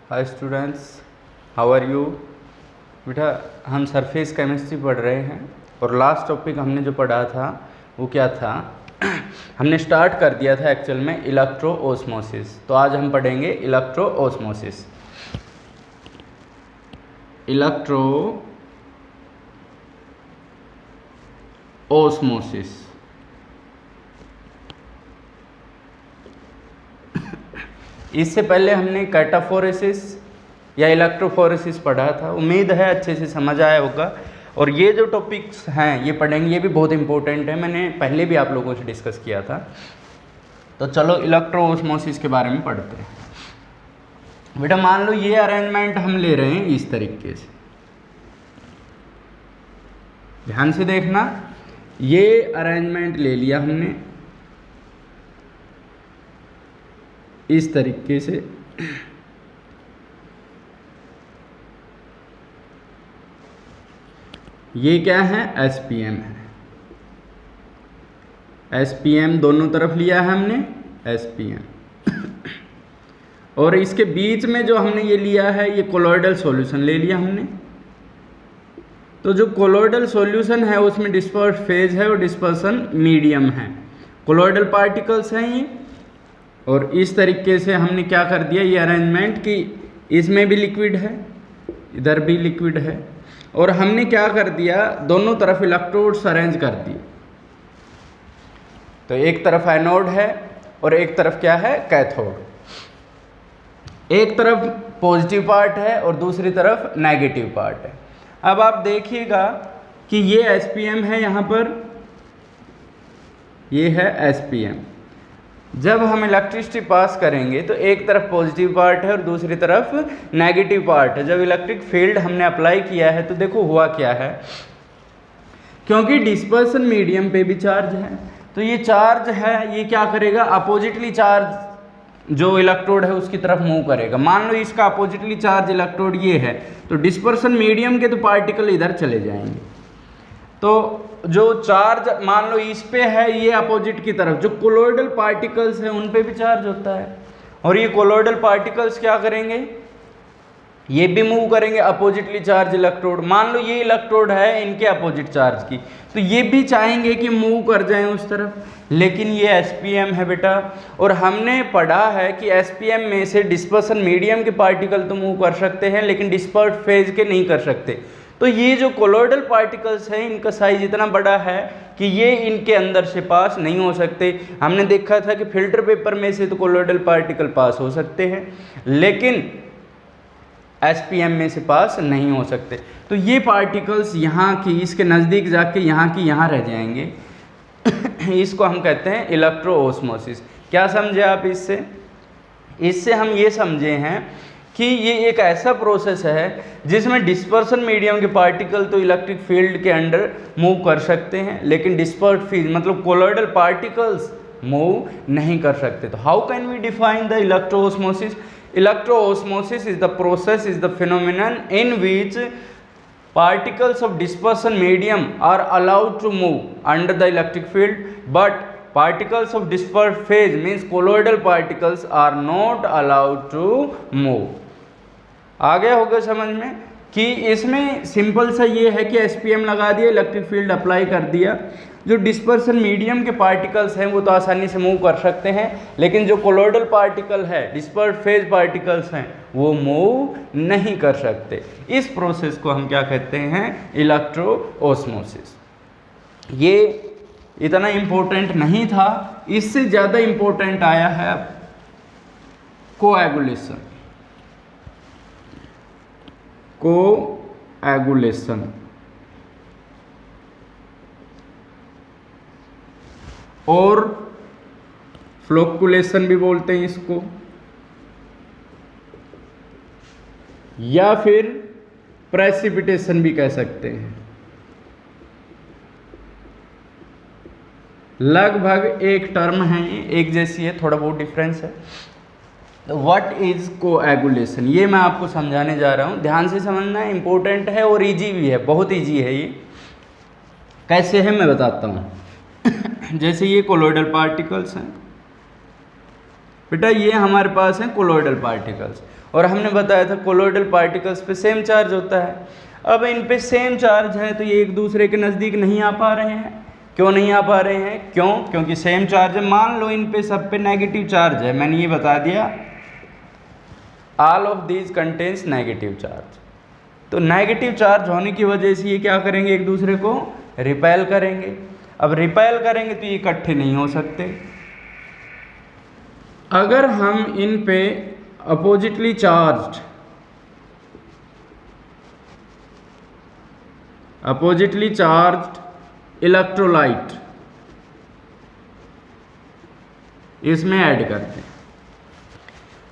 Hi students, how are you. बेटा हम surface chemistry पढ़ रहे हैं और लास्ट टॉपिक हमने जो पढ़ा था वो क्या था हमने स्टार्ट कर दिया था एक्चुअल में इलेक्ट्रो ओस्मोसिस। तो आज हम पढ़ेंगे इलेक्ट्रो ओस्मोसिस। इलेक्ट्रो ओस्मोसिस इससे पहले हमने कैटाफोरेसिस या इलेक्ट्रोफोरेसिस पढ़ा था। उम्मीद है अच्छे से समझ आया होगा। और ये जो टॉपिक्स हैं ये पढ़ेंगे, ये भी बहुत इंपॉर्टेंट है, मैंने पहले भी आप लोगों से डिस्कस किया था। तो चलो इलेक्ट्रो ओस्मोसिस के बारे में पढ़ते हैं। बेटा मान लो ये अरेंजमेंट हम ले रहे हैं इस तरीके से, ध्यान से देखना। ये अरेंजमेंट ले लिया हमने इस तरीके से। ये क्या है, एसपीएम है। एसपीएम दोनों तरफ लिया है हमने, एसपीएम। और इसके बीच में जो हमने ये लिया है ये कोलॉइडल सॉल्यूशन ले लिया हमने। तो जो कोलॉइडल सॉल्यूशन है उसमें डिस्पर्स फेज है और डिस्पर्सन मीडियम है। कोलॉइडल पार्टिकल्स हैं ये। और इस तरीके से हमने क्या कर दिया ये अरेंजमेंट कि इसमें भी लिक्विड है, इधर भी लिक्विड है। और हमने क्या कर दिया, दोनों तरफ इलेक्ट्रोड्स अरेंज कर दिए। तो एक तरफ एनोड है और एक तरफ क्या है, कैथोड। एक तरफ पॉजिटिव पार्ट है और दूसरी तरफ नेगेटिव पार्ट है। अब आप देखिएगा कि ये एसपीएम है, यहाँ पर ये है एसपीएम। जब हम इलेक्ट्रिसिटी पास करेंगे तो एक तरफ पॉजिटिव पार्ट है और दूसरी तरफ नेगेटिव पार्ट है। जब इलेक्ट्रिक फील्ड हमने अप्लाई किया है तो देखो हुआ क्या है, क्योंकि डिस्पर्सन मीडियम पे भी चार्ज है तो ये चार्ज है, ये क्या करेगा, अपोजिटली चार्ज जो इलेक्ट्रोड है उसकी तरफ मूव करेगा। मान लो इसका अपोजिटली चार्ज इलेक्ट्रोड ये है तो डिस्पर्सन मीडियम के तो पार्टिकल इधर चले जाएंगे। तो जो चार्ज मान लो इस पे है ये अपोजिट की तरफ, जो कोलॉइडल पार्टिकल्स हैं उन पे भी चार्ज होता है। और ये कोलॉइडल पार्टिकल्स क्या करेंगे, ये भी मूव करेंगे अपोजिटली चार्ज इलेक्ट्रोड। मान लो ये इलेक्ट्रोड है इनके अपोजिट चार्ज की, तो ये भी चाहेंगे कि मूव कर जाएं उस तरफ, लेकिन ये एसपीएम है बेटा। और हमने पढ़ा है कि एसपीएम में से डिस्पर्सन मीडियम के पार्टिकल तो मूव कर सकते हैं लेकिन डिस्पर्स फेज के नहीं कर सकते। तो ये जो कोलॉइडल पार्टिकल्स हैं इनका साइज इतना बड़ा है कि ये इनके अंदर से पास नहीं हो सकते। हमने देखा था कि फिल्टर पेपर में से तो कोलॉइडल पार्टिकल पास हो सकते हैं लेकिन एसपीएम में से पास नहीं हो सकते। तो ये पार्टिकल्स यहाँ की इसके नज़दीक जाके यहाँ की यहाँ रह जाएंगे। इसको हम कहते हैं इलेक्ट्रो ओस्मोसिस। क्या समझे आप इससे? इससे हम ये समझे हैं कि ये एक ऐसा प्रोसेस है जिसमें डिस्पर्सन मीडियम के पार्टिकल तो इलेक्ट्रिक फील्ड के अंडर मूव कर सकते हैं लेकिन डिस्पर्स फील्ड मतलब कोलॉइडल पार्टिकल्स मूव नहीं कर सकते। तो how can we define the electro osmosis? Electro osmosis is the process, is the phenomenon in which particles of dispersion medium are allowed to move under the electric field, but particles of dispersed phase means colloidal particles are not allowed to move. आ गया होगा समझ में कि इसमें simple सा ये है कि एसपीएम लगा दिया, इलेक्ट्रिक फील्ड अप्लाई कर दिया। जो डिस्पर्सन मीडियम के पार्टिकल्स हैं वो तो आसानी से मूव कर सकते हैं लेकिन जो कोलॉइडल पार्टिकल है, डिस्पर्स्ड फेज पार्टिकल्स हैं, वो मूव नहीं कर सकते। इस प्रोसेस को हम क्या कहते हैं, इलेक्ट्रो ओस्मोसिस। ये इतना इम्पोर्टेंट नहीं था, इससे ज़्यादा इम्पोर्टेंट आया है कोएगुलेशन। कोएगुलेशन और फ्लोकुलेशन भी बोलते हैं इसको, या फिर प्रेसिपिटेशन भी कह सकते हैं। लगभग एक टर्म है, एक जैसी है, थोड़ा बहुत डिफरेंस है। तो व्हाट इज कोएगुलेशन, ये मैं आपको समझाने जा रहा हूँ। ध्यान से समझना, इंपॉर्टेंट है और इजी भी है, बहुत इजी है। ये कैसे है मैं बताता हूँ। जैसे ये कोलॉइडल पार्टिकल्स हैं, बेटा ये हमारे पास हैं कोलोइडल पार्टिकल्स, और हमने बताया था कोलोइडल पार्टिकल्स पे सेम चार्ज होता है। अब इन पे सेम चार्ज है तो ये एक दूसरे के नज़दीक नहीं आ पा रहे हैं। क्यों नहीं आ पा रहे हैं? क्योंकि सेम चार्ज है। मान लो इन पे सब पे नेगेटिव चार्ज है, मैंने ये बता दिया all of these contains negative charge. तो नेगेटिव चार्ज होने की वजह से ये क्या करेंगे, एक दूसरे को रिपेल करेंगे। अब रिपेल करेंगे तो ये इकट्ठे नहीं हो सकते। अगर हम इन पे अपोजिटली चार्ज्ड इलेक्ट्रोलाइट इसमें ऐड करते हैं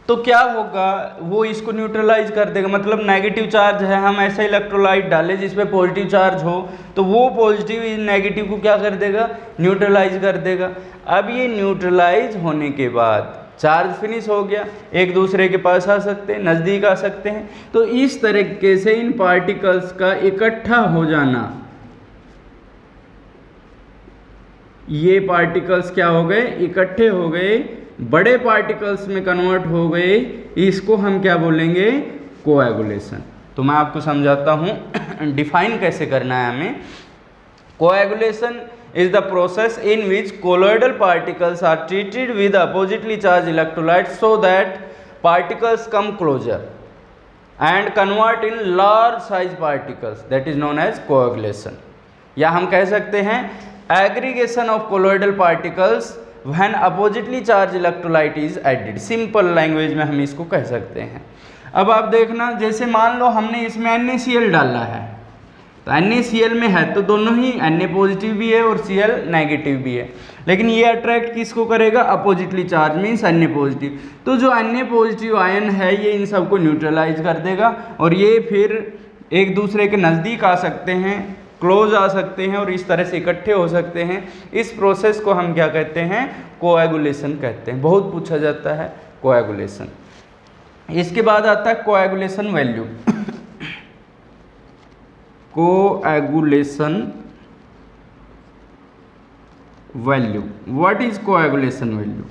तो क्या होगा, वो इसको न्यूट्रलाइज कर देगा। मतलब नेगेटिव चार्ज है, हम ऐसा इलेक्ट्रोलाइट डालें जिस पे पॉजिटिव चार्ज हो तो वो पॉजिटिव नेगेटिव को क्या कर देगा, न्यूट्रलाइज कर देगा। अब ये न्यूट्रलाइज होने के बाद चार्ज फिनिश हो गया, एक दूसरे के पास आ सकते हैं, नज़दीक आ सकते हैं। तो इस तरीके से इन पार्टिकल्स का इकट्ठा हो जाना, ये पार्टिकल्स क्या हो गए, इकट्ठे हो गए, बड़े पार्टिकल्स में कन्वर्ट हो गए, इसको हम क्या बोलेंगे, कोएगुलेशन। तो मैं आपको समझाता हूँ डिफाइन कैसे करना है हमें। Coagulation is the process in which colloidal particles are treated with oppositely charged electrolytes so that particles come closer and convert in large size particles, that is known as coagulation। या हम कह सकते हैं aggregation of colloidal particles when oppositely charged electrolyte is added। Simple language में हम इसको कह सकते हैं। अब आप देखना, जैसे मान लो हमने इसमें NaCl डाला है, तो NaCl में है तो दोनों ही Na पॉजिटिव भी है और Cl नेगेटिव भी है, लेकिन ये अट्रैक्ट किसको करेगा, oppositely charge means Na positive. तो जो Na पॉजिटिव आयन है ये इन सबको न्यूट्रलाइज कर देगा और ये फिर एक दूसरे के नज़दीक आ सकते हैं, क्लोज आ सकते हैं और इस तरह से इकट्ठे हो सकते हैं। इस प्रोसेस को हम क्या कहते हैं, कोएगुलेशन कहते हैं। बहुत पूछा जाता है कोएगुलेशन। इसके बाद आता है coagulation value. Coagulation value, what is coagulation value?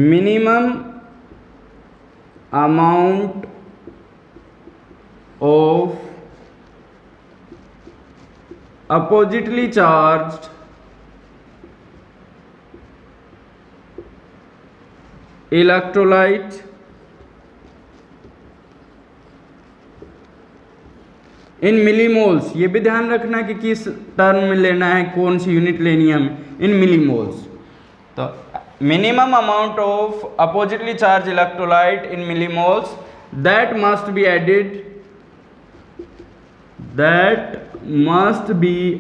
Minimum amount of oppositely charged electrolyte in millimoles. ये भी ध्यान रखना कि किस टर्म में लेना है, कौन सी यूनिट लेनी है हमें, इन मिलीमोल्स। तो minimum amount of oppositely charge electrolyte in millimoles that must be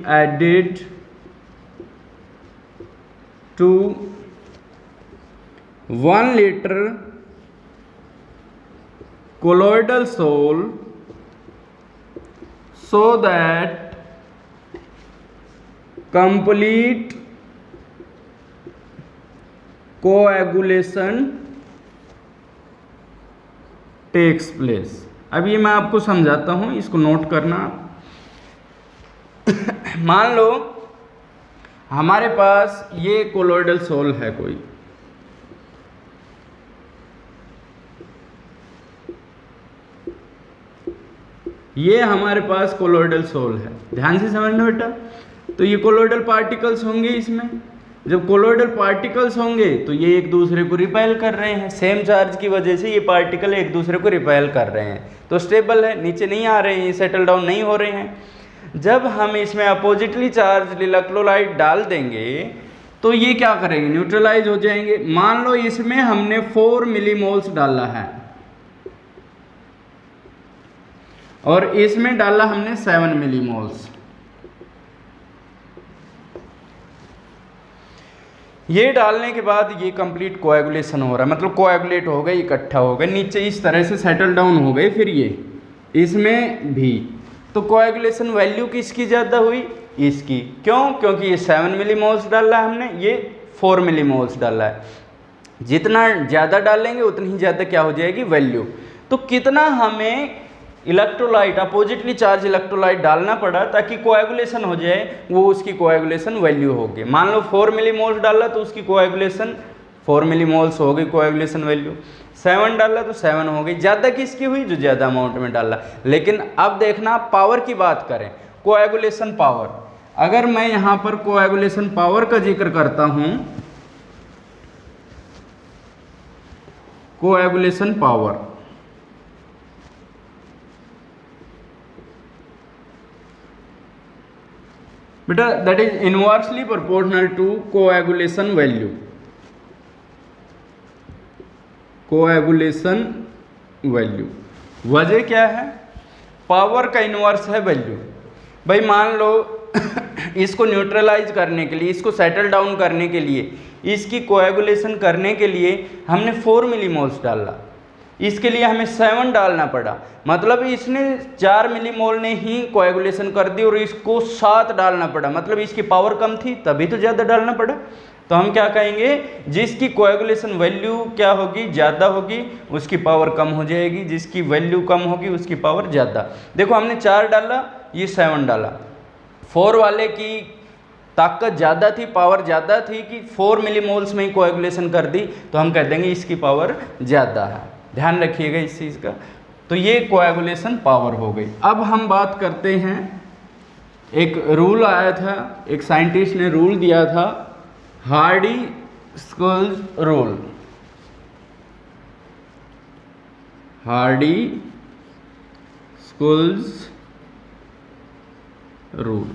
added to 1 liter colloidal sol so that complete coagulation takes place। अब ये मैं आपको समझाता हूँ, इसको नोट करना। मान लो हमारे पास ये कोलोइडल सोल है कोई, ये हमारे पास कोलोइडल सोल है, ध्यान से समझना बेटा। तो ये कोलोइडल पार्टिकल्स होंगे इसमें, जब कोलोइडल पार्टिकल्स होंगे तो ये एक दूसरे को रिपेल कर रहे हैं, सेम चार्ज की वजह से ये पार्टिकल एक दूसरे को रिपेल कर रहे हैं, तो स्टेबल है, नीचे नहीं आ रहे हैं, ये सेटल डाउन नहीं हो रहे हैं। जब हम इसमें अपोजिटली चार्ज इलेक्ट्रोलाइट डाल देंगे तो ये क्या करेंगे, न्यूट्रलाइज हो जाएंगे। मान लो इसमें हमने 4 मिलीमोल्स डाला है और इसमें डाला हमने 7 मिलीमोल्स। ये डालने के बाद ये कंप्लीट कोएगुलेशन हो रहा है, मतलब कोएगुलेट हो गए, इकट्ठा हो गए, नीचे इस तरह से सेटल डाउन हो गए। फिर ये इसमें भी तो कोएगुलेशन वैल्यू किसकी ज़्यादा हुई, इसकी। क्यों? क्योंकि ये 7 मिलीमोल्स डाला है हमने, ये 4 मिलीमोल्स डाला है। जितना ज़्यादा डालेंगे उतनी ही ज़्यादा क्या हो जाएगी, वैल्यू। तो कितना हमें इलेक्ट्रोलाइट अपोजिटली चार्ज इलेक्ट्रोलाइट डालना पड़ा ताकि कोएगुलेशन हो जाए, वो उसकी कोएगुलेशन वैल्यू होगी। मान लो 4 मिलीमोल्स डाला तो उसकी कोएगुलेशन 4 मिलीमोल्स हो गई कोएगुलेशन वैल्यू। 7 डाला तो 7 हो गई। ज़्यादा किसकी हुई? जो ज़्यादा अमाउंट में डाला। लेकिन अब देखना पावर की बात करें, कोएगुलेशन पावर, अगर मैं यहाँ पर कोएगुलेशन पावर का जिक्र करता हूँ, कोएगुलेशन पावर बेटा that is inversely proportional to coagulation value. Coagulation value वजह क्या है? पावर का इनवर्स है वैल्यू। भाई मान लो इसको न्यूट्रलाइज करने के लिए, इसको सेटल डाउन करने के लिए, इसकी कोएगुलेशन करने के लिए हमने 4 मिलीमोल्स डाला, इसके लिए हमें 7 डालना पड़ा। मतलब इसने 4 मिलीमोल ने ही कोएगुलेशन कर दी और इसको 7 डालना पड़ा, मतलब इसकी पावर कम थी तभी तो ज़्यादा डालना पड़ा। तो हम क्या कहेंगे? जिसकी कोएगुलेशन वैल्यू क्या होगी? ज़्यादा होगी, उसकी पावर कम हो जाएगी। जिसकी वैल्यू कम होगी उसकी पावर ज़्यादा। देखो हमने 4 डाला, ये 7 डाला। 4 वाले की ताकत ज़्यादा थी, पावर ज़्यादा थी कि 4 मिलीमोल्स में ही कोएगुलेशन कर दी, तो हम कह देंगे इसकी पावर ज़्यादा है। ध्यान रखिएगा इस चीज़ का। तो ये कोएगुलेशन पावर हो गई। अब हम baत करते हैं, एक रूल आया था, एक साइंटिस्ट ने रूल दिया था, हार्डी-स्कुल्स रूल। Hardy-schools rule.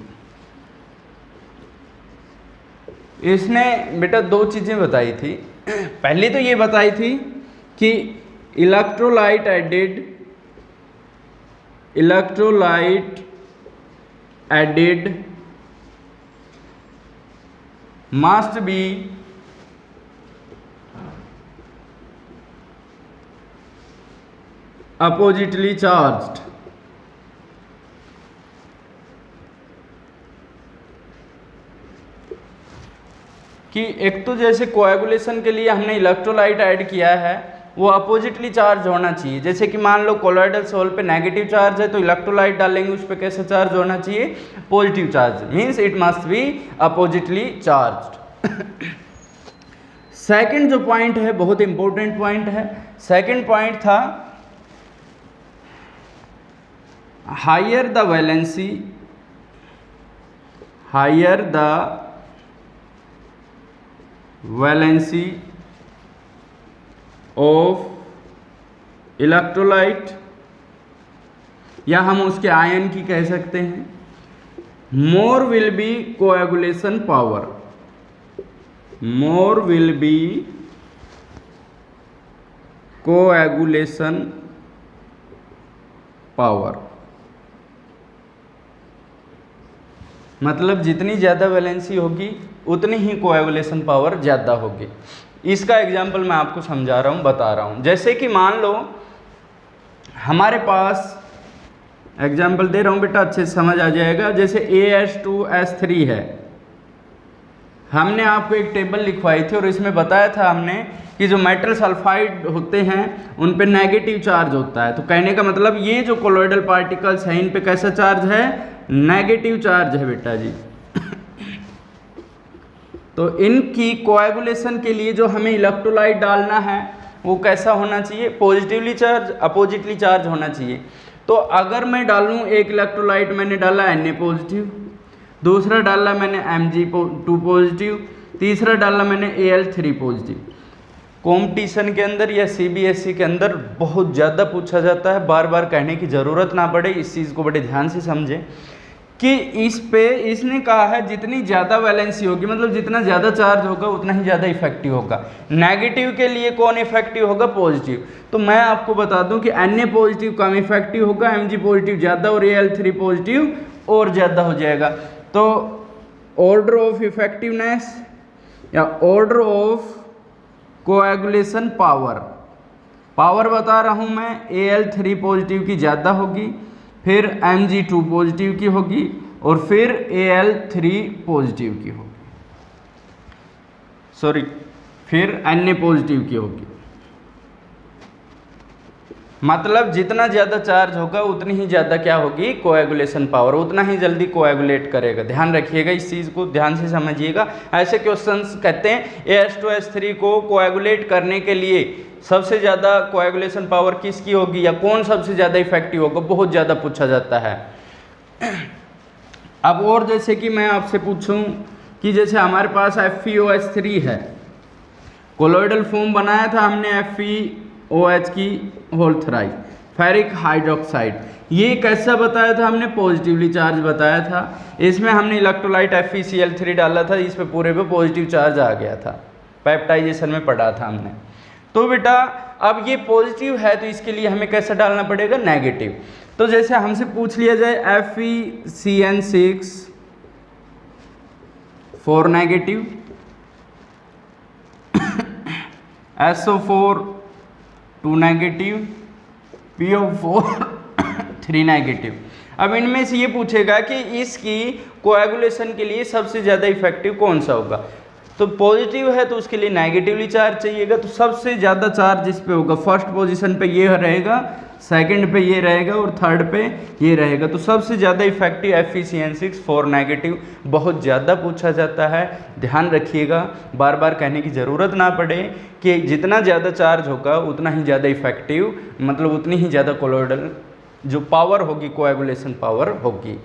इसने बेटा 2 चीज़ें बताई थी। पहली तो ये बताई थी कि electrolyte added must be oppositely charged। कि एक तो जैसे कोएगुलेशन के लिए हमने इलेक्ट्रोलाइट ऐड किया है, वो अपोजिटली चार्ज होना चाहिए। जैसे कि मान लो कोलॉइडल सोल पे नेगेटिव चार्ज है तो इलेक्ट्रोलाइट डालेंगे उस पर कैसा चार्ज होना चाहिए? Positive charge. Means it must be oppositely charged. Second जो पॉइंट है बहुत इंपॉर्टेंट पॉइंट है। सेकंड पॉइंट था higher the valency of electrolyte, या हम उसके आयन की कह सकते हैं, more will be coagulation power. More will be coagulation power. मतलब जितनी ज़्यादा वैलेंसी होगी उतनी ही कोएगुलेशन पावर ज़्यादा होगी। इसका एग्जाम्पल मैं आपको समझा रहा हूँ, बता रहा हूँ। जैसे कि मान लो हमारे पास, एग्जाम्पल दे रहा हूँ बेटा, अच्छे से समझ आ जाएगा। जैसे AH2S3 है, हमने आपको एक टेबल लिखवाई थी और इसमें बताया था हमने कि जो मेटल सल्फाइड होते हैं उन पे नेगेटिव चार्ज होता है। तो कहने का मतलब ये जो कोलॉइडल पार्टिकल्स हैं इन पे कैसा चार्ज है? नेगेटिव चार्ज है बेटा जी। तो इनकी कोएगुलेशन के लिए जो हमें इलेक्ट्रोलाइट डालना है वो कैसा होना चाहिए? पॉजिटिवली चार्ज, अपोजिटली चार्ज होना चाहिए। तो अगर मैं डालूं, एक इलेक्ट्रोलाइट मैंने डाला Na पॉजिटिव, दूसरा डाला मैंने Mg2 पॉजिटिव, तीसरा डाला मैंने Al3 पॉजिटिव। कंपटीशन के अंदर या CBSE के अंदर बहुत ज़्यादा पूछा जाता है, बार बार कहने की ज़रूरत ना पड़े, इस चीज़ को बड़े ध्यान से समझें कि इस पे इसने कहा है जितनी ज़्यादा वैलेंसी होगी, मतलब जितना ज़्यादा चार्ज होगा उतना ही ज़्यादा इफेक्टिव होगा। नेगेटिव के लिए कौन इफेक्टिव होगा? पॉजिटिव। तो मैं आपको बता दूं कि Na पॉजिटिव कम इफेक्टिव होगा, Mg पॉजिटिव ज़्यादा और Al3 पॉजिटिव और ज़्यादा हो जाएगा। तो ऑर्डर ऑफ इफेक्टिवनेस या ऑर्डर ऑफ कोएगुलेशन पावर बता रहा हूँ मैं, Al3 पॉजिटिव की ज़्यादा होगी, फिर Mg2 पॉजिटिव की होगी और फिर Al3 पॉजिटिव की होगी, फिर Na पॉजिटिव की होगी। मतलब जितना ज़्यादा चार्ज होगा उतनी ही ज़्यादा क्या होगी कोएगुलेशन पावर, उतना ही जल्दी कोएगुलेट करेगा। ध्यान रखिएगा, इस चीज़ को ध्यान से समझिएगा। ऐसे क्वेश्चंस कहते हैं AH2H3 को कोएगुलेट करने के लिए सबसे ज़्यादा कोएगुलेशन पावर किसकी होगी या कौन सबसे ज़्यादा इफेक्टिव होगा, बहुत ज़्यादा पूछा जाता है। अब और जैसे कि मैं आपसे पूछूं कि जैसे हमारे पास FeOH3 है, कोलोइडल फॉर्म बनाया था हमने FeOH की होल थ्राइड, फेरिक हाइड्रोक्साइड, ये कैसा बताया था हमने, पॉजिटिवली चार्ज बताया था। इसमें हमने इलेक्ट्रोलाइट FeCl3 डाला था, इस पे पूरे पे पॉजिटिव चार्ज आ गया था, पेप्टाइजेशन में पढ़ा था हमने। तो बेटा अब ये पॉजिटिव है तो इसके लिए हमें कैसा डालना पड़ेगा, नेगेटिव। तो जैसे हमसे पूछ लिया जाए FeCN6 4 negative, SO4 2 negative, PO4 3 negative. अब इनमें से ये पूछेगा कि इसकी कोएगुलेशन के लिए सबसे ज़्यादा इफेक्टिव कौन सा होगा। तो पॉजिटिव है तो उसके लिए नेगेटिवली चार्ज चाहिएगा, तो सबसे ज़्यादा चार्ज इस पे होगा। फर्स्ट पोजीशन पे ये रहेगा, सेकंड पे ये रहेगा और थर्ड पे ये रहेगा। तो सबसे ज़्यादा इफेक्टिव FeCN6 4 नेगेटिव, बहुत ज़्यादा पूछा जाता है। ध्यान रखिएगा, बार बार कहने की ज़रूरत ना पड़े कि जितना ज़्यादा चार्ज होगा उतना ही ज़्यादा इफेक्टिव, मतलब उतनी ही ज़्यादा कोलोइडल जो पावर होगी, कोएगुलेशन पावर होगी।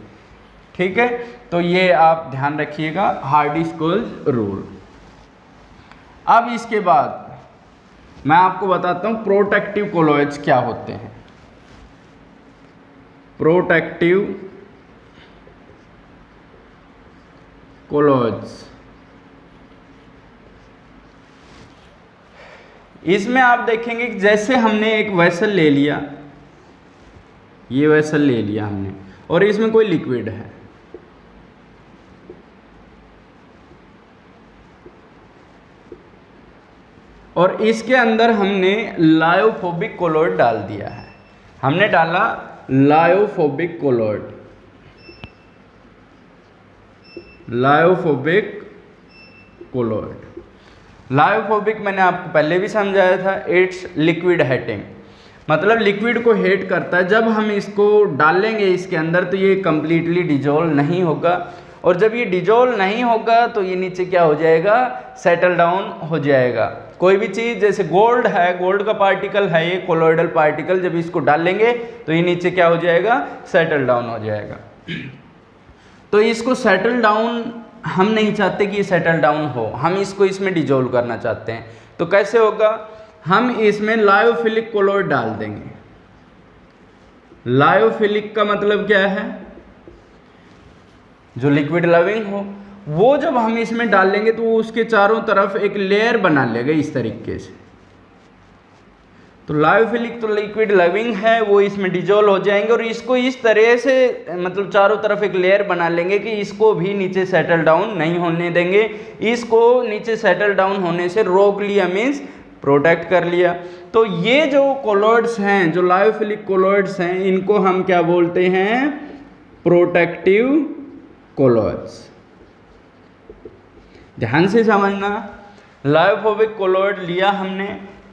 ठीक है, तो ये आप ध्यान रखिएगा, हार्डी-स्कोल्ज रूल। अब इसके बाद मैं आपको बताता हूँ प्रोटेक्टिव कोलोइड्स क्या होते हैं। प्रोटेक्टिव कोलोइड्स, इसमें आप देखेंगे कि जैसे हमने एक वेसल ले लिया, ये वेसल ले लिया हमने और इसमें कोई लिक्विड है, और इसके अंदर हमने लायोफोबिक कोलोइड डाल दिया है। हमने डाला lyophobic colloid, lyophobic colloid. Lyophobic मैंने आपको पहले भी समझाया था, इट्स लिक्विड हेटिंग, मतलब लिक्विड को हेट करता है। जब हम इसको डालेंगे इसके अंदर तो ये कंप्लीटली डिजोल्व नहीं होगा, और जब ये डिजोल्व नहीं होगा तो ये नीचे क्या हो जाएगा, सेटल डाउन हो जाएगा। कोई भी चीज़ जैसे गोल्ड है, गोल्ड का पार्टिकल है ये कोलोइडल पार्टिकल, जब इसको डालेंगे तो ये नीचे क्या हो जाएगा, सेटल डाउन हो जाएगा। तो इसको सेटल डाउन हम नहीं चाहते कि ये सेटल डाउन हो, हम इसको इसमें डिजोल्व करना चाहते हैं। तो कैसे होगा, हम इसमें लायोफिलिक कोलोइड डाल देंगे। लायोफिलिक का मतलब क्या है, जो लिक्विड लविंग हो। वो जब हम इसमें डालेंगे तो वो उसके चारों तरफ एक लेयर बना लेगा इस तरीके से। तो लायोफिलिक तो लिक्विड लविंग है, वो इसमें डिजोल्व हो जाएंगे और इसको इस तरह से मतलब चारों तरफ एक लेयर बना लेंगे कि इसको भी नीचे सेटल डाउन नहीं होने देंगे। इसको नीचे सेटल डाउन होने से रोक लिया, मीन्स प्रोटेक्ट कर लिया। तो ये जो कोलोइड्स हैं, जो लायोफिलिक कोलोइड्स हैं, इनको हम क्या बोलते हैं, प्रोटेक्टिव कोलोइड्स। ध्यान से समझना, लायोफोबिक कोलोइड लिया हमने,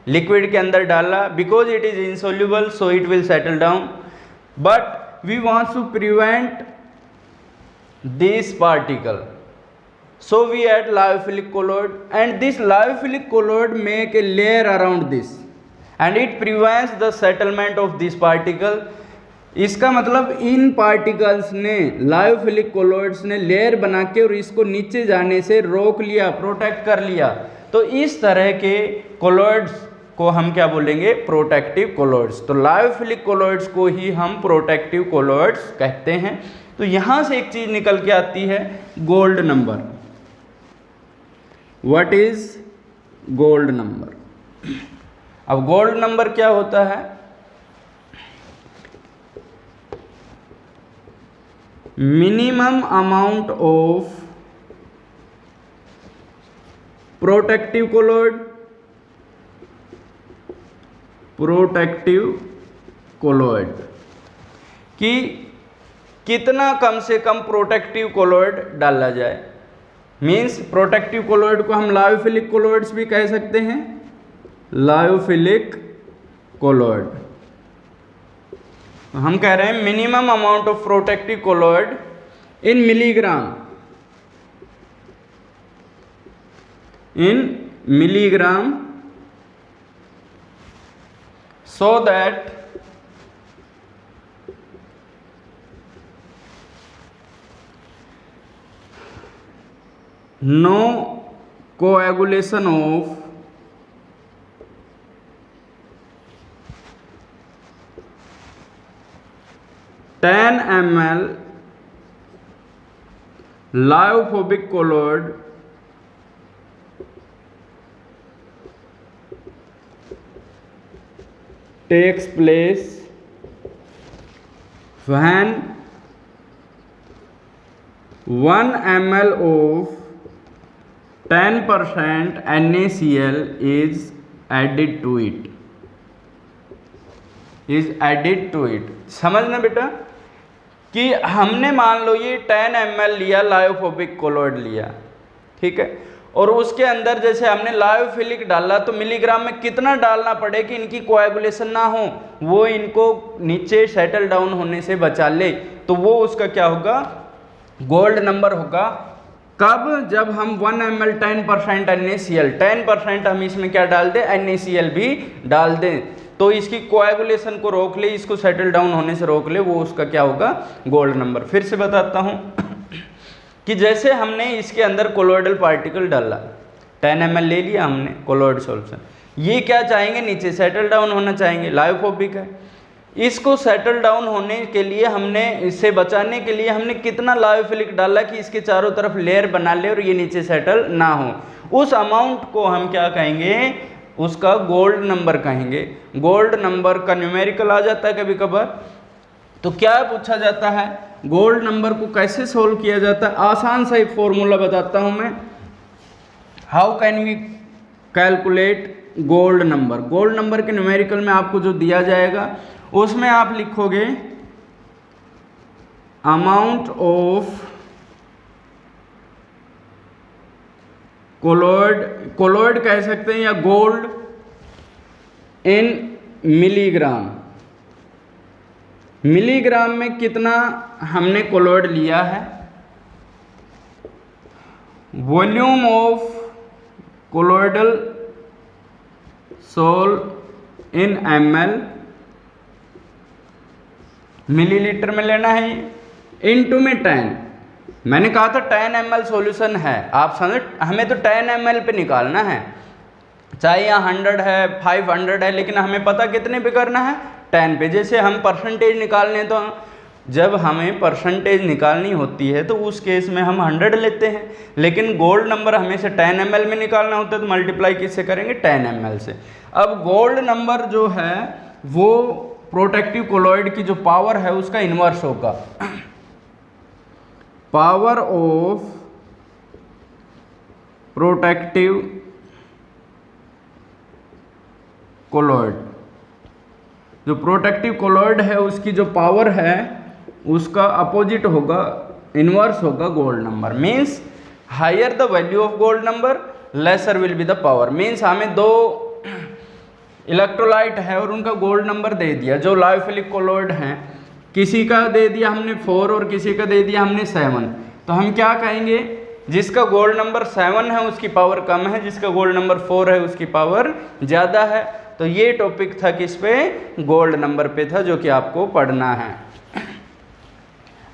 लिक्विड के अंदर डाला, because it is insoluble so it will settle down, but we want to prevent this particle, so we add lyophilic colloid and this lyophilic colloid make a layer around this and it prevents the settlement of this particle। इसका मतलब इन particles ने, lyophilic colloids ने layer बना के और इसको नीचे जाने से रोक लिया, प्रोटेक्ट कर लिया। तो इस तरह के कोलोइड्स को हम क्या बोलेंगे, प्रोटेक्टिव कोलोइड्स। तो लायोफिलिक कोलोइड्स को ही हम प्रोटेक्टिव कोलोइड्स कहते हैं। तो यहाँ से एक चीज़ निकल के आती है, gold number. What is gold number? अब गोल्ड नंबर क्या होता है, minimum amount of protective colloid, protective colloid कि कितना कम से कम प्रोटेक्टिव कोलोइड डाला जाए। मीन्स प्रोटेक्टिव कोलोइड को हम लायोफिलिक कोलोइड्स भी कह सकते हैं, लायोफिलिक कोलोइड। हम कह रहे हैं minimum amount of protective colloid in milligram so that no coagulation of ten ml lyophobic colloid takes place when 1 ml of 10% NaCl is added to it. समझना बेटा कि हमने मान लो ये 10 ml लिया लायोफोबिक कोलॉइड लिया, ठीक है, और उसके अंदर जैसे हमने लायोफिलिक डाला तो मिलीग्राम में कितना डालना पड़े कि इनकी कोएगुलेशन ना हो, वो इनको नीचे सेटल डाउन होने से बचा ले, तो वो उसका क्या होगा, गोल्ड नंबर होगा। कब? जब हम 1 ml 10% NaCl 10% हम इसमें क्या डाल दें, NaCl भी डाल दें, तो इसकी कोएगुलेशन को रोक ले, इसको सेटल डाउन होने से रोक ले, वो उसका क्या होगा, गोल्ड नंबर। फिर से बताता हूँ कि जैसे हमने इसके अंदर कोलोइडल पार्टिकल डाला, 10 ml ले लिया हमने कोलोइड सॉल्यूशन, ये क्या चाहेंगे, नीचे सेटल डाउन होना चाहेंगे, लायोफोबिक है। इसको सेटल डाउन होने के लिए हमने, इससे बचाने के लिए हमने कितना लायोफिलिक डाला कि इसके चारों तरफ लेयर बना ले और ये नीचे सेटल ना हो, उस अमाउंट को हम क्या कहेंगे, उसका गोल्ड नंबर कहेंगे। गोल्ड नंबर का न्यूमेरिकल आ जाता है कभी कभार, तो क्या पूछा जाता है, गोल्ड नंबर को कैसे सोल्व किया जाता है। आसान सा एक फॉर्मूला बताता हूं मैं, how can we calculate gold number. Gold number के न्यूमेरिकल में आपको जो दिया जाएगा उसमें आप लिखोगे अमाउंट ऑफ कोलॉइड कह सकते हैं या गोल्ड इन मिलीग्राम। मिलीग्राम में कितना हमने कोलॉइड लिया है, volume of colloidal sol in ml, millilitre में लेना है, इनटू में 10। मैंने कहा था 10 ml सॉल्यूशन है, आप समझ, हमें तो 10 ml पे निकालना है, चाहे यहाँ 100 है 500 है, लेकिन हमें पता कितने पे करना है, 10 पे। जैसे हम परसेंटेज निकालने, तो जब हमें परसेंटेज निकालनी होती है तो उस केस में हम 100 लेते हैं, लेकिन गोल्ड नंबर हमेशा 10 ml में निकालना होता है, तो मल्टीप्लाई किससे करेंगे, 10 ml से। अब गोल्ड नंबर जो है वो प्रोटेक्टिव कोलॉइड की जो पावर है उसका इन्वर्स होगा, पावर ऑफ प्रोटेक्टिव कोलॉइड। जो प्रोटेक्टिव कोलॉइड है उसकी जो पावर है उसका अपोजिट होगा, इनवर्स होगा gold number. Means higher the value of gold number lesser will be the power. Means हमें दो इलेक्ट्रोलाइट है और उनका गोल्ड नंबर दे दिया, जो लायोफिलिक कोलॉइड हैं, किसी का दे दिया हमने 4 और किसी का दे दिया हमने 7, तो हम क्या कहेंगे, जिसका गोल्ड नंबर 7 है उसकी पावर कम है, जिसका गोल्ड नंबर 4 है उसकी पावर ज़्यादा है। तो ये टॉपिक था किस पे, गोल्ड नंबर पे था, जो कि आपको पढ़ना है।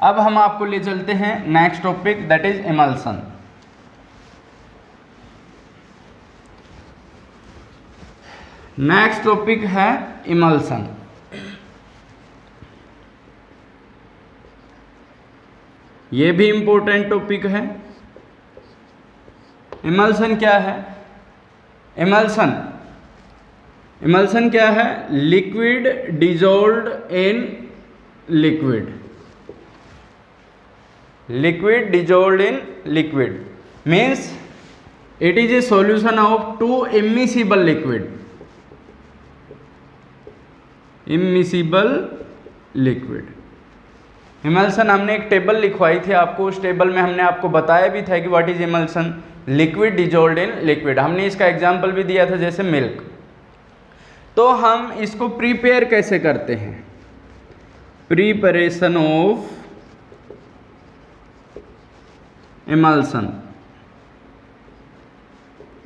अब हम आपको ले चलते हैं next topic, that is emulsion. Next topic है इमल्सन। ये भी इंपॉर्टेंट टॉपिक है। इमल्सन क्या है, इमल्सन क्या है, liquid dissolved in liquid, liquid dissolved in liquid means it is a solution of 2 immiscible liquid, immiscible liquid. Emulsion हमने एक टेबल लिखवाई थी आपको, उस टेबल में हमने आपको बताया भी था कि what is emulsion, liquid dissolved in liquid. हमने इसका एग्जांपल भी दिया था जैसे मिल्क। तो हम इसको प्रिपेयर कैसे करते हैं, प्रिपरेशन ऑफ एमल्सन।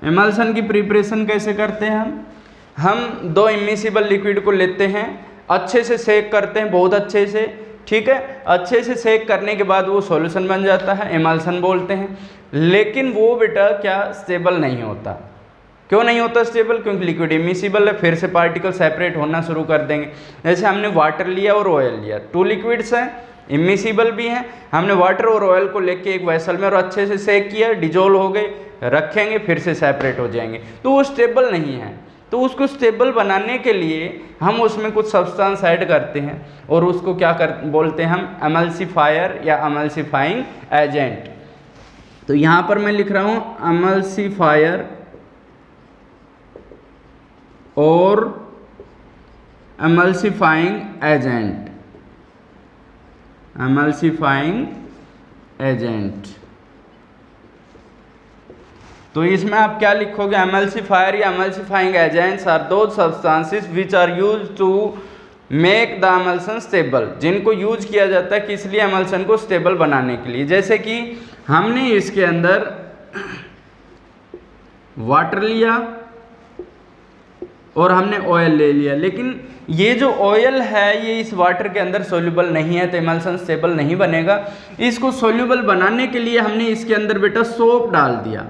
एमल्सन की प्रिपरेशन कैसे करते हैं हम दो इमिसिबल लिक्विड को लेते हैं, अच्छे से सेक करते हैं, बहुत अच्छे से, ठीक है। अच्छे से सेक करने के बाद वो सॉल्यूशन बन जाता है, एमल्सन बोलते हैं। लेकिन वो बेटा क्या स्टेबल नहीं होता। क्यों नहीं होता स्टेबल? क्योंकि लिक्विड इमिसिबल है, फिर से पार्टिकल सेपरेट होना शुरू कर देंगे। जैसे हमने वाटर लिया और ऑयल लिया, टू लिक्विड्स हैं, इमिसिबल भी हैं। हमने वाटर और ऑयल को लेके एक वेसल में और अच्छे से सेक किया, डिजोल्व हो गए, रखेंगे, फिर से सेपरेट हो जाएंगे, तो वो स्टेबल नहीं है। तो उसको स्टेबल बनाने के लिए हम उसमें कुछ सब्सटेंस ऐड करते हैं और उसको क्या बोलते हैं हम? एमल्सिफायर या एमल्सिफाइंग एजेंट। तो यहाँ पर मैं लिख रहा हूँ एमल्सिफायर और एमल्सिफाइंग एजेंट, एमल्सिफाइंग एजेंट। तो इसमें आप क्या लिखोगे? एमल्सिफायर या emulsifying agents are those substances which are used to make the emulsion stable, जिनको यूज किया जाता है किस लिए? एमल्सन को स्टेबल बनाने के लिए। जैसे कि हमने इसके अंदर वाटर लिया और हमने ऑयल ले लिया, लेकिन ये जो ऑयल है ये इस वाटर के अंदर सोल्यूबल नहीं है, तो एमल्सन स्टेबल नहीं बनेगा। इसको सोल्यूबल बनाने के लिए हमने इसके अंदर बेटा सोप डाल दिया।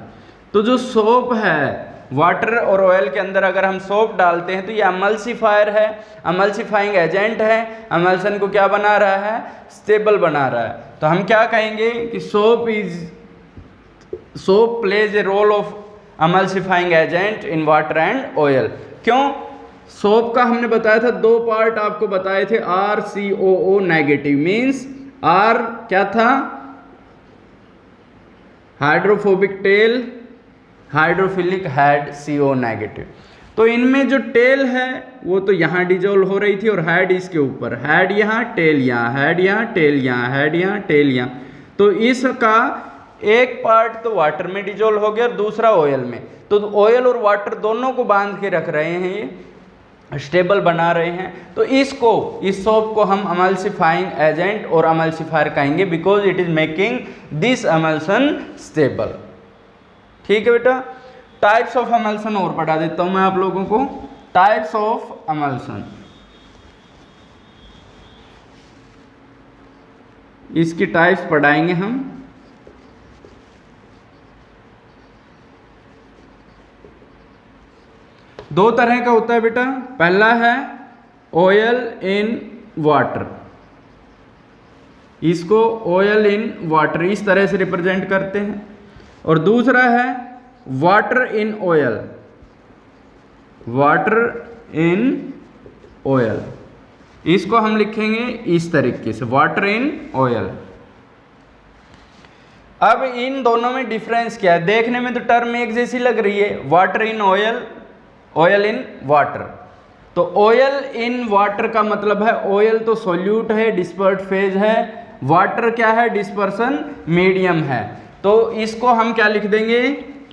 तो जो सोप है, वाटर और ऑयल के अंदर अगर हम सोप डालते हैं तो ये एमल्सिफायर है, एमल्सिफाइंग एजेंट है, एमल्सन को क्या बना रहा है? स्टेबल बना रहा है। तो हम क्या कहेंगे कि soap plays a role of emulsifying agent in water and oil. क्यों? सोप का हमने बताया था दो पार्ट आपको बताए थे, RCOO नेगेटिव, मीन्स R क्या था? Hydrophobic tell, hydrophilic head, CO negative. तो इनमें जो टेल है वो तो यहाँ डिजोल्व हो रही थी और हेड इसके ऊपर, हेड यहाँ, टेल यहाँ, हेड यहाँ, टेल यहाँ, हेड यहाँ, टेल यहाँ। तो इसका एक पार्ट तो वाटर में डिजोल्व हो गया और दूसरा ऑयल में। तो ऑयल और वाटर दोनों को बांध के रख रहे हैं, ये स्टेबल बना रहे हैं। तो इस सोप को हम एमल्सिफाइंग एजेंट और एमल्सिफायर कहेंगे, because it is making this emulsion stable. ठीक है बेटा। टाइप्स ऑफ एमल्सन और पढ़ा देता हूं मैं आप लोगों को। टाइप्स ऑफ एमल्सन, इसकी टाइप्स पढ़ाएंगे हम। दो तरह का होता है बेटा। पहला है ऑयल इन वाटर, इसको ऑयल इन वाटर इस तरह से रिप्रेजेंट करते हैं। और दूसरा है water in oil, water in oil, इसको हम लिखेंगे इस तरीके से, वाटर इन ऑयल। अब इन दोनों में डिफरेंस क्या है? देखने में तो टर्म एक जैसी लग रही है, water in oil, oil in water. तो ऑयल इन वाटर का मतलब है ऑयल तो सोल्यूट है, डिस्पर्स्ड फेज है, वाटर क्या है? डिस्पर्सन मीडियम है। तो इसको हम क्या लिख देंगे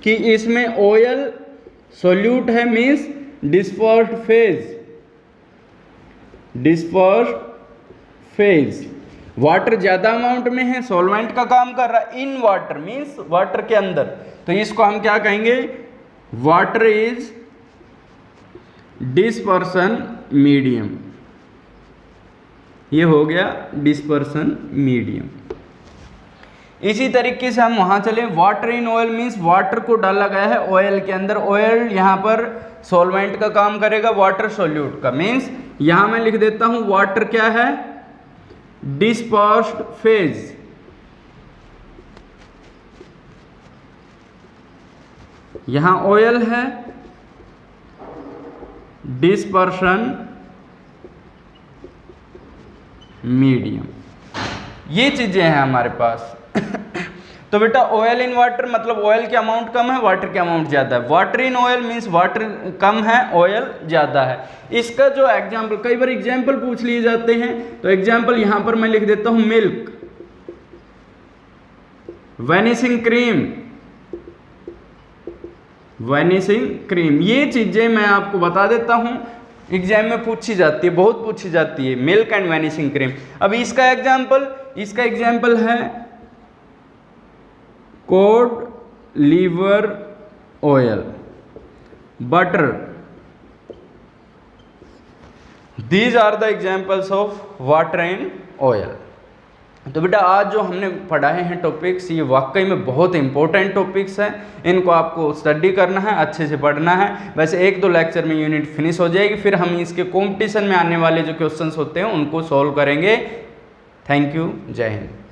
कि इसमें ऑयल सोल्यूट है, means dispersed phase, dispersed phase. Water ज्यादा अमाउंट में है, सॉल्वेंट का काम कर रहा है, इन वाटर मीन्स वाटर के अंदर। तो इसको हम क्या कहेंगे? Water is dispersion medium. ये हो गया डिस्पर्सन मीडियम। इसी तरीके से हम वहां चले, water in oil means water को डाला गया है ऑयल के अंदर, ऑयल यहां पर सॉल्वेंट का काम करेगा, वाटर सोल्यूट का। मीन्स यहां मैं लिख देता हूं वाटर क्या है? Dispersed phase. यहां ऑयल है, डिस्पर्शन मीडियम। ये चीजें हैं हमारे पास। तो बेटा ऑयल इन वाटर मतलब ऑयल के अमाउंट कम है, वाटर के अमाउंट ज्यादा है। Water in oil means water कम है, ऑयल ज्यादा है। इसका जो एग्जाम्पल, कई बार एग्जाम्पल पूछ लिए जाते हैं, तो एग्जाम्पल यहां पर मैं लिख देता हूं milk, vanishing cream, vanishing cream. ये चीजें मैं आपको बता देता हूं एग्जाम में पूछी जाती है, बहुत पूछी जाती है, मिल्क एंड वैनिशिंग क्रीम। अब इसका एग्जाम्पल है cod liver oil, butter. These are the examples of water and oil. तो बेटा आज जो हमने पढ़ाए हैं टॉपिक्स, ये वाकई में बहुत इंपॉर्टेंट टॉपिक्स हैं, इनको आपको स्टडी करना है, अच्छे से पढ़ना है। वैसे 1-2 लेक्चर में यूनिट फिनिश हो जाएगी, फिर हम इसके कंपटीशन में आने वाले जो क्वेश्चंस होते हैं उनको सॉल्व करेंगे। थैंक यू, जय हिंद।